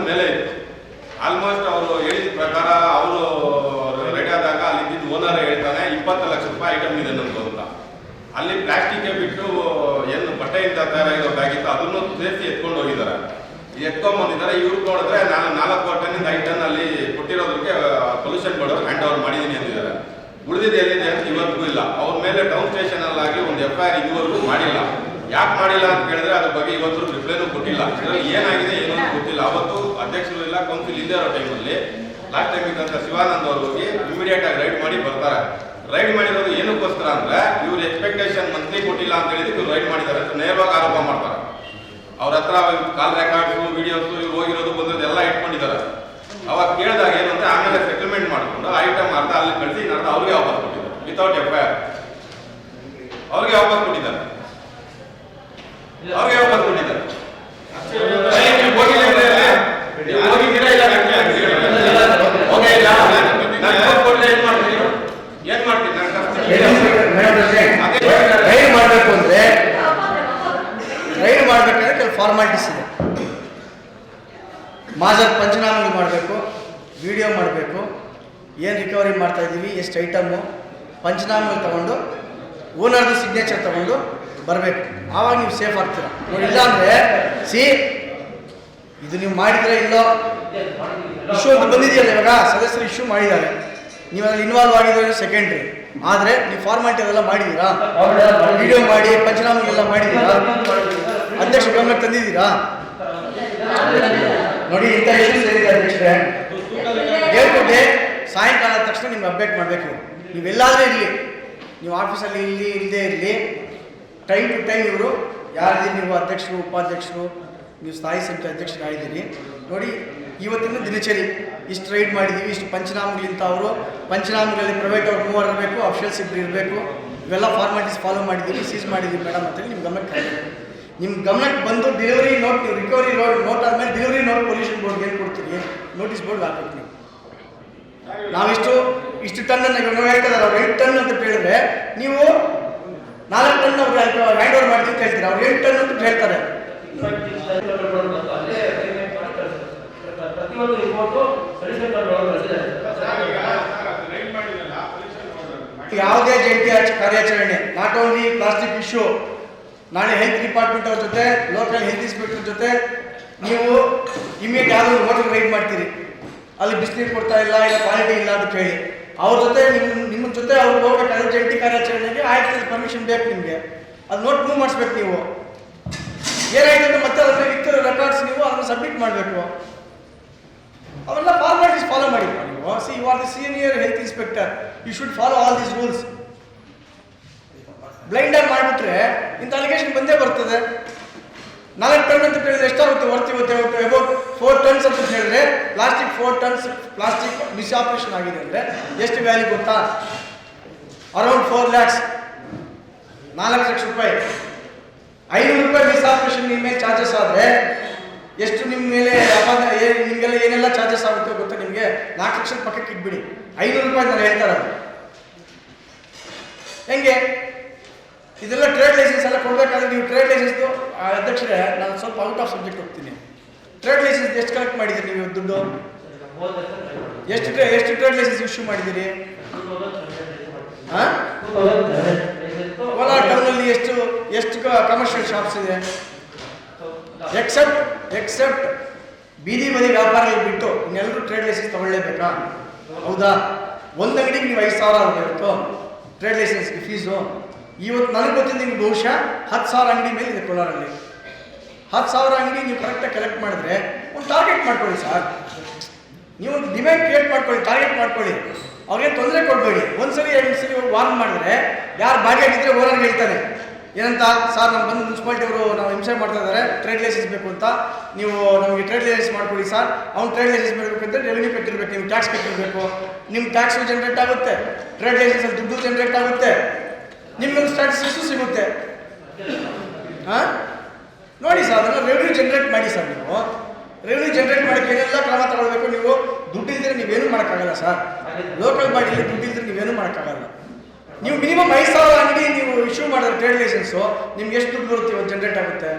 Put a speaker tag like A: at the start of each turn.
A: ಮೇಲೆ ಇತ್ತು. ಆಲ್ಮೋಸ್ಟ್ ಅವರು ಹೇಳಿದ ಪ್ರಕಾರ ಅವರು ರೆಡಿ ಆದಾಗ ಅಲ್ಲಿ ಓನರ್ ಹೇಳ್ತಾನೆ 20 ಲಕ್ಷ ರೂಪಾಯಿ ಐಟಮ್ ಇದೆ ನಮ್ದು ಅಂತ. ಅಲ್ಲಿ ಪ್ಲಾಸ್ಟಿಕ್ ಬಿಟ್ಟು ಏನು ಬಟ್ಟೆಯಿಂದ ತಯಾರಾಗಿರೋ ಬ್ಯಾಗ್ ಇತ್ತು ಅದನ್ನು ಸೇರಿಸಿ ಎತ್ಕೊಂಡು ಹೋಗಿದ್ದಾರೆ. ಎತ್ಕೊಂಡ್ ಬಂದಿದ್ದಾರೆ. ಇವ್ರು ನೋಡಿದ್ರೆ ನಾನು 4 ಟನ್ನಿಂದ 5 ಟನ್ ಅಲ್ಲಿ ಕೊಟ್ಟಿರೋದಕ್ಕೆ ಪೊಲ್ಯೂಷನ್ ಬೋರ್ಡ್ ಹ್ಯಾಂಡ್ ಓವರ್ ಮಾಡಿದ್ದೀನಿ ಅಂತಿದ್ದಾರೆ. ಉಳಿದಿದ್ದು ಎಲ್ಲಿದೆ ಅಂತ ಇವತ್ತಿಗೂ ಇಲ್ಲ. ಅವ್ರ ಮೇಲೆ ಟೌನ್ ಸ್ಟೇಷನ್ ಅಲ್ಲಾಗಿ ಒಂದು FIR ಇದುವರೆಗೂ ಮಾಡಿಲ್ಲ. ಯಾಕೆ ಮಾಡಿಲ್ಲ ಅಂತ ಕೇಳಿದ್ರೆ ಅದ್ರ ಬಗ್ಗೆ ಇವತ್ತು ರಿಪ್ಲೈನೂ ಕೊಟ್ಟಿಲ್ಲ. ಏನಾಗಿದೆ ಏನೋ ಗೊತ್ತಿಲ್ಲ. ಅವತ್ತು ಅಧ್ಯಕ್ಷರು ಇಲ್ಲ, ಕೌನ್ಸಿಲ್ ಇಲ್ಲದೆ ಇರೋ ಟೈಮಲ್ಲಿ ಲಾಸ್ಟ್ ಟೈಮ್ ಇದ್ದಂಥ ಶಿವಾನಂದ್ ಅವರು ಹೋಗಿ ಇಮಿಡಿಯೇಟ್ ಆಗಿ ರೈಡ್ ಮಾಡಿ ಬರ್ತಾರೆ. ರೈಡ್ ಮಾಡಿರೋದು ಏನಕ್ಕೋಸ್ಕರ ಅಂದ್ರೆ ಇವ್ರ ಎಕ್ಸ್ಪೆಕ್ಟೇಷನ್ ಮಂತ್ಲಿ ಕೊಟ್ಟಿಲ್ಲ ಅಂತ ಹೇಳಿದಕ್ಕೆ ಇವ್ರು ರೈಡ್ ಮಾಡಿದ್ದಾರೆ ಅಂತ ನೇರವಾಗಿ ಆರೋಪ ಮಾಡ್ತಾರೆ. ಅವ್ರ ಹತ್ರ ಕಾಲ್ ರೆಕಾರ್ಡ್ಸು ವಿಡಿಯೋಸು ಇವ್ರು ಹೋಗಿರೋದು ಬಂದದ್ದು ಎಲ್ಲ ಇಟ್ಕೊಂಡಿದ್ದಾರೆ. ಅವಾಗ ಕೇಳಿದಾಗ ಏನು ಅಂತ ಆಮೇಲೆ ಸೆಟಲ್ಮೆಂಟ್ ಮಾಡಿಕೊಂಡು ಐಟಮ್ ಅರ್ಧ ಅಲ್ಲಿ ಕಳಿಸಿ ಅರ್ಧ ಅವ್ರಿಗೆ ವಾಪಸ್ ಕೊಟ್ಟಿದ್ದಾರೆ ವಿತೌಟ್ FIR. ಅವ್ರಿಗೆ ವಾಪಸ್ ಕೊಟ್ಟಿದ್ದಾರೆ. ಏನ್ ಮಾಡ್ತೀನಿ
B: ರೈಡ್ ಮಾಡಬೇಕು ಅಂದ್ರೆ ರೈಡ್ ಮಾಡ್ಬೇಕಂದ್ರೆ ಕೆಲವು ಫಾರ್ಮಾಲಿಟೀಸ್ ಇದೆ. ಮಾಜರ್ ಪಂಚನಾಮಗಳು ಮಾಡಬೇಕು, ವಿಡಿಯೋ ಮಾಡಬೇಕು, ಏನು ರಿಕವರಿ ಮಾಡ್ತಾ ಇದ್ದೀವಿ, ಎಷ್ಟು ಐಟಮ್ಮು, ಪಂಚನಾಮಗಳು ತಗೊಂಡು ಓನರ್ದು ಸಿಗ್ನೇಚರ್ ತಗೊಂಡು ಬರಬೇಕು. ಆವಾಗ ನೀವು ಸೇಫ್ ಆಗ್ತೀರಾ. ನೋಡಿ, ಇಲ್ಲ ಅಂದರೆ ಇದು ನೀವು ಮಾಡಿದ್ರೆ ಇಲ್ಲೋ ಇಶ್ಯೂ ಅಂತ ಬಂದಿದೆಯಲ್ಲ, ಇವಾಗ ಸದಸ್ಯರು ಇಶ್ಯೂ ಮಾಡಿದ್ದಾರೆ, ನೀವು ಅದ್ರಲ್ಲಿ ಇನ್ವಾಲ್ವ್ ಆಗಿದ್ರೆ ಸೆಕೆಂಡ್ರಿ. ಆದರೆ ನೀವು ಫಾರ್ಮಾಲಿಟಿ ಅದೆಲ್ಲ ಮಾಡಿದ್ದೀರಾ, ವಿಡಿಯೋ ಮಾಡಿ ಪಂಚನಾಮಗೆಲ್ಲ ಮಾಡಿದ್ದೀರಾ, ಅಧ್ಯಕ್ಷ ಗಮನಕ್ಕೆ ತಂದಿದ್ದೀರಾ? ನೋಡಿ, ಇಂಥ ಇಶ್ಯೂಸ್ ಏನಿದೆ ಅಧ್ಯಕ್ಷರೇ, ಡೇ ಸಾಯಂಕಾಲ ತಕ್ಷಣ ನಿಮ್ಗೆ ಅಪ್ಡೇಟ್ ಮಾಡಬೇಕು. ನೀವೆಲ್ಲಾದರೂ ಇರಲಿ, ನೀವು ಆಫೀಸಲ್ಲಿ ಇಲ್ಲಿ ಇಲ್ಲದೇ ಇರಲಿ, ಟೈಮ್ ಟು ಟೈಮ್ ಇವರು ಯಾರಿದ್ದೀರಿ, ನೀವು ಅಧ್ಯಕ್ಷರು ಉಪಾಧ್ಯಕ್ಷರು, ನೀವು ಸ್ಥಾಯಿ ಸಮಿತಿ ಅಧ್ಯಕ್ಷರಾಗಿದ್ದೀರಿ. ನೋಡಿ, ಇವತ್ತಿನ ದಿನಚರಿ ಇಷ್ಟು ರೈಡ್ ಮಾಡಿದ್ದೀವಿ, ಇಷ್ಟು ಪಂಚನಾಮಗಳಿಂತ ಅವರು ಪಂಚನಾಮಗಳಲ್ಲಿ ಪ್ರೈವೇಟ್ ಅವ್ರು 3 ಇರಬೇಕು, ಅಫಿಷಿಯಲ್ಸ್ 2 ಇರಬೇಕು, ಇವೆಲ್ಲ ಫಾರ್ಮಾಲಿಟೀಸ್ ಫಾಲೋ ಮಾಡಿದ್ದೀವಿ, ಸೀಸ್ ಮಾಡಿದ್ದೀವಿ ಮೇಡಮ್ ಅಂತೇಳಿ ನಿಮ್ಮ ಗಮನಕ್ಕೆ ಕಾಯಬೇಕು. ನಿಮ್ಮ ಗಮನಕ್ಕೆ ಬಂದು ಡೆಲಿವರಿ ನೋಟ್, ನೀವು ರಿಕವರಿ ನೋಟ್ ಆದಮೇಲೆ ಡೆಲಿವರಿ ನೋಟ್ ಪೊಲ್ಯೂಷನ್ ಬೋರ್ಡ್ಗೆ ಏನು ಕೊಡ್ತೀವಿ, ನೋಟಿಸ್ ಬೋರ್ಡ್ ಹಾಕ್ಬೇಕು. ನೀವು ಇಷ್ಟು ಟನ್ ನಾವು ಹೇಳ್ತಿದ್ದಾರೆ, ಅವ್ರು 8 ಟನ್ ಅಂತ ಹೇಳಿದ್ರೆ ನೀವು 4 ಟನ್ ಅವ್ರಿಗೆ ಹ್ಯಾಂಡ್ ಓವರ್ ಮಾಡ್ತೀವಿ ಅಂತ ಹೇಳ್ತೀರಾ, ಅವ್ರು 8 ಟನ್ ಅಂತ ಹೇಳ್ತಾರೆ. ಯಾವುದೇ ಜಂಟಿ ಕಾರ್ಯಾಚರಣೆ, ನಾಟ್ ಓನ್ಲಿ ಪ್ಲಾಸ್ಟಿಕ್ ಇಶ್ಯೂ, ನಾಳೆ ಹೆಲ್ತ್ ಡಿಪಾರ್ಟ್ಮೆಂಟ್ ಅವ್ರ ಜೊತೆ, ಲೋಕಲ್ ಹೆಲ್ತ್ ಇನ್ಸ್ಪೆಕ್ಟರ್ ಜೊತೆ ನೀವು ಇಮಿಡಿಯೇಟ್ ಯಾವುದೋ ಹೋಟೆಲ್ ರೈಡ್ ಮಾಡ್ತೀರಿ, ಅಲ್ಲಿ ಬಿಸಿನೀರು ಕೊಡ್ತಾ ಇಲ್ಲ, ಇಲ್ಲ ಕ್ವಾಲಿಟಿ ಇಲ್ಲ ಅಂತ ಹೇಳಿ ಅವ್ರ ಜೊತೆ ನಿಮ್ಮ ಜೊತೆ ಅವ್ರು ಹೋಗ್ಬೇಕಾದ್ರೆ ಜಂಟಿ ಕಾರ್ಯಾಚರಣೆಗೆ ಆಯ್ತು ಪರ್ಮಿಷನ್ ಬೇಕು ನಿಮಗೆ. ಅದು ನೋಟ್ ಮೂವ್ ಮಾಡಿಸ್ಬೇಕು. ನೀವು ಏನಾಯ್ತು ಮತ್ತೆ ಅದನ್ನ ವಿತ್ ರೆಕಾರ್ಡ್ಸ್ ನೀವು ಅದನ್ನು ಸಬ್ಮಿಟ್ ಮಾಡಬೇಕು. ಅವೆಲ್ಲ ಫಾರ್ಮಾಲಿಟೀಸ್ ಫಾಲೋ ಮಾಡಿ. ನೀವು you are the senior health inspector, you should follow all these rules. Blind ಆಗಿ ಮಾಡಿಬಿಟ್ರೆ ಇಂಥ ಅಲಿಗೇಷನ್ ಬಂದೇ ಬರ್ತದೆ. 4 ಟನ್ ಅಂತ ಹೇಳಿದ್ರೆ ಎಷ್ಟಾಗುತ್ತೆ ವರ್ತಿ ಅಬೌಟ್ 4 ಟನ್ಸ್ ಅಂತ ಹೇಳಿದ್ರೆ plastic 4 tons plastic miss operation ಆಗಿದೆ ಅಂದರೆ ಎಷ್ಟು ವ್ಯಾಲ್ಯೂ ಗೊತ್ತಾ? ಅರೌಂಡ್ 4 lakhs, 4 ಲಕ್ಷ ರೂಪಾಯಿ. 500 ರೂಪಾಯಿ ಮಿಸ್ ಆಪರೇಷನ್ ನಿಮ್ಮ ಮೇಲೆ ಚಾರ್ಜಸ್ ಆದರೆ ಎಷ್ಟು ನಿಮ್ಮ ಮೇಲೆ ನಿಮಗೆಲ್ಲ ಏನೆಲ್ಲ ಚಾರ್ಜಸ್ ಆಗುತ್ತೆ ಗೊತ್ತಾ? ನಿಮಗೆ 4 ಲಕ್ಷದ ಪಕ್ಕಕ್ಕೆ ಇಟ್ಬಿಡಿ, 500 ರೂಪಾಯಿ ನಾನು ಹೇಳ್ತಾರೆ. ಹೆಂಗೆ ಇದೆಲ್ಲ ಟ್ರೇಡ್ ಲೈಸೆನ್ಸ್ ಎಲ್ಲ ಕೊಡಬೇಕಾದ್ರೆ ನೀವು ಟ್ರೇಡ್ ಲೈಸೆನ್ಸ್ದು ಅಧ್ಯಕ್ಷರೇ, ನಾನು ಸ್ವಲ್ಪ ಔಟ್ ಆಫ್ ಸಬ್ಜೆಕ್ಟ್ ಹೋಗ್ತೀನಿ. ಟ್ರೇಡ್ ಲೈಸೆನ್ಸ್ ಎಷ್ಟು ಕಲೆಕ್ಟ್ ಮಾಡಿದ್ದೀರಿ ನೀವು ದುಡ್ಡು? ಎಷ್ಟು ಟ್ರೇಡ್ ಲೈಸೆನ್ಸ್ ಇಶ್ಯೂ ಮಾಡಿದ್ದೀರಿ? ಕೋಲಾರ ಟೌನಲ್ಲಿ ಎಷ್ಟು ಕಮರ್ಷಿಯಲ್ ಶಾಪ್ಸ್ ಇದೆ? ಎಕ್ಸೆಪ್ಟ್ ಬೀದಿ ಬದಿ ವ್ಯಾಪಾರಗಳು ಬಿಟ್ಟು ಇನ್ನೆಲ್ಲರೂ ಟ್ರೇಡ್ ಲೈಸೆನ್ಸ್ ತಗೊಳ್ಳೇಬೇಕಾ? ಹೌದಾ? ಒಂದು ಅಂಗಡಿಗೆ ನೀವು 5,000 ಆಗಬೇಕು ಟ್ರೇಡ್ ಲೈಸೆನ್ಸ್ಗೆ ಫೀಸು. ಇವತ್ತು ನನಗೆ ಗೊತ್ತಿದ್ದು ನಿಮ್ಗೆ ಬಹುಶಃ 10,000 ಅಂಗಡಿ ಮೇಲೆ ಇದೆ ಕೋಲಾರಲ್ಲಿ. 10,000 ಅಂಗಡಿ ನೀವು ಕರೆಕ್ಟಾಗಿ ಕಲೆಕ್ಟ್ ಮಾಡಿದ್ರೆ ಒಂದು ಟಾರ್ಗೆಟ್ ಮಾಡ್ಕೊಳ್ಳಿ ಸರ್. ನೀವು ಒಂದು ಡಿಮ್ಯಾಂಡ್ ಕ್ರಿಯೇಟ್ ಮಾಡ್ಕೊಳ್ಳಿ, ಟಾರ್ಗೆಟ್ ಮಾಡ್ಕೊಳ್ಳಿ, ಅವ್ರಿಗೆ ತೊಂದರೆ ಕೊಡಬೇಡಿ. ಒಂದ್ಸರಿ 2 ಸರಿ ವಾರ್ನ್ ಮಾಡಿದ್ರೆ ಯಾರು ಭಾಗಿಯಾಗಿದ್ದರೆ ಓನರ್ಗೆ ಹೇಳ್ತಾನೆ ಏನಂತ, ಸರ್ ನಮ್ಮ ಬಂದು ಮುನ್ಸಿಪಾಲಿಟಿ ಅವರು ನಾವು ಹಿಂಸೆ ಮಾಡ್ತಾ ಇದ್ದಾರೆ, ಟ್ರೇಡ್ ಲೈಸೆನ್ಸ್ ಬೇಕು ಅಂತ, ನೀವು ನಮಗೆ ಟ್ರೇಡ್ ಲೈಸೆನ್ಸ್ ಮಾಡ್ಕೊಳ್ಳಿ ಸರ್. ಅವ್ನು ಟ್ರೇಡ್ ಲೈಸೆನ್ಸ್ ಬೇಕಂತ ರೆವೆನ್ಯೂ ಕಟ್ಟಿರ್ಬೇಕು, ನೀವು ಟ್ಯಾಕ್ಸ್ ಕಟ್ಟಿರಬೇಕು, ನಿಮ್ಮ ಟ್ಯಾಕ್ಸು ಜನ್ರೇಟ್ ಆಗುತ್ತೆ, ಟ್ರೇಡ್ ಲೈಸೆನ್ಸಲ್ಲಿ ದುಡ್ಡು ಜನ್ರೇಟ್ ಆಗುತ್ತೆ, ನಿಮ್ಗೊಂದು ಸ್ಟ್ಯಾಟಿಸ್ಟಿಕ್ಸು ಸಿಗುತ್ತೆ. ನೋಡಿ ಸರ್, ಅದನ್ನು ರೆವೆನ್ಯೂ ಜನ್ರೇಟ್ ಮಾಡಿ ಸರ್. ನೀವು ರೆವೆನ್ಯೂ ಜನ್ರೇಟ್ ಮಾಡೋಕ್ಕೆ ಏನೆಲ್ಲ ಕ್ರಮ ತಗೊಳ್ಬೇಕು. ನೀವು ದುಡ್ಡು ಇದ್ದರೆ ನೀವೇನು ಮಾಡೋಕ್ಕಾಗಲ್ಲ ಸರ್. ಲೋಕಲ್ ಬಾಡಿಯಲ್ಲಿ ದುಡ್ಡು ಇದ್ದರೆ ನೀವೇನು ಮಾಡೋಕ್ಕಾಗಲ್ಲ. ನೀವು ಮಿನಿಮಮ್ 5,000 ಅಂಗಡಿ ನೀವು ಇಶ್ಯೂ ಮಾಡಿದ್ರೆ ಟ್ರೇಡ್ ಲೈಸೆನ್ಸು ನಿಮ್ಗೆ ಎಷ್ಟು ದುಡ್ಡು ಬರುತ್ತೆ ಇವತ್ತು ಜನ್ರೇಟ್ ಆಗುತ್ತೆ?